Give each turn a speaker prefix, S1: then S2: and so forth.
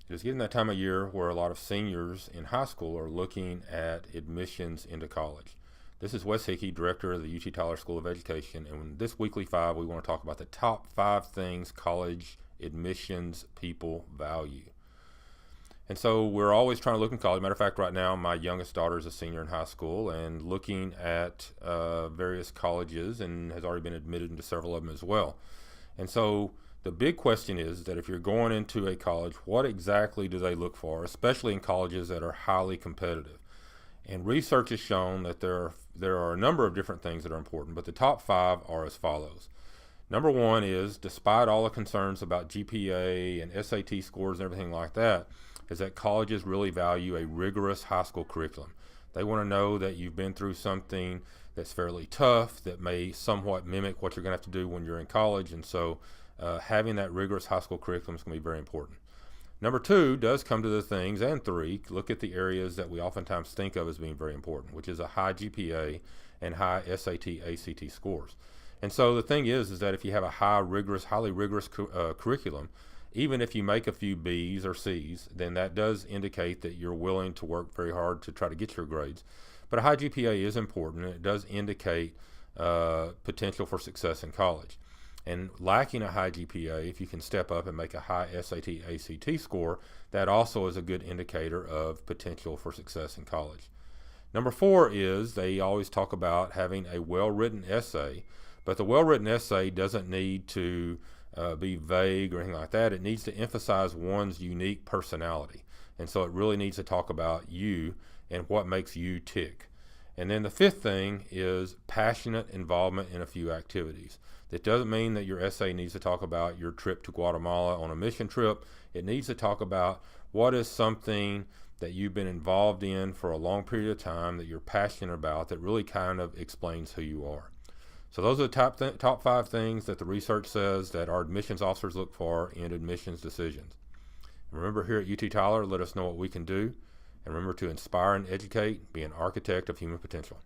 S1: It is getting that time of year where a lot of seniors in high school are looking at admissions into college. This is Wes Hickey, Director of the UT Tyler School of Education, and in this Weekly 5, we want to talk about the top 5 things college admissions people value. And so we're always trying to look in college. Matter of fact, right now, my youngest daughter is a senior in high school and looking at various colleges and has already been admitted into several of them as well. And so the big question is that if you're going into a college, what exactly do they look for, especially in colleges that are highly competitive? And research has shown that there are a number of different things that are important, but the top 5 are as follows. Number 1 is, despite all the concerns about GPA and SAT scores and everything like that, is that colleges really value a rigorous high school curriculum. They want to know that you've been through something that's fairly tough, that may somewhat mimic what you're going to have to do when you're in college, and so having that rigorous high school curriculum is going to be very important. Number 2 does come to the things, and 3, look at the areas that we oftentimes think of as being very important, which is a high GPA and high SAT, ACT scores. And so the thing is that if you have a highly rigorous curriculum, even if you make a few B's or C's, then that does indicate that you're willing to work very hard to try to get your grades. But a high GPA is important, and it does indicate potential for success in college. And lacking a high GPA, if you can step up and make a high SAT, ACT score, that also is a good indicator of potential for success in college. Number 4 is they always talk about having a well-written essay, but the well-written essay doesn't need to be vague or anything like that. It needs to emphasize one's unique personality. And so it really needs to talk about you and what makes you tick. And then the 5th thing is passionate involvement in a few activities. That doesn't mean that your essay needs to talk about your trip to Guatemala on a mission trip. It needs to talk about what is something that you've been involved in for a long period of time that you're passionate about, that really kind of explains who you are. So those are the top 5 things that the research says that our admissions officers look for in admissions decisions. And remember, here at UT Tyler, let us know what we can do. And remember to inspire and educate, be an architect of human potential.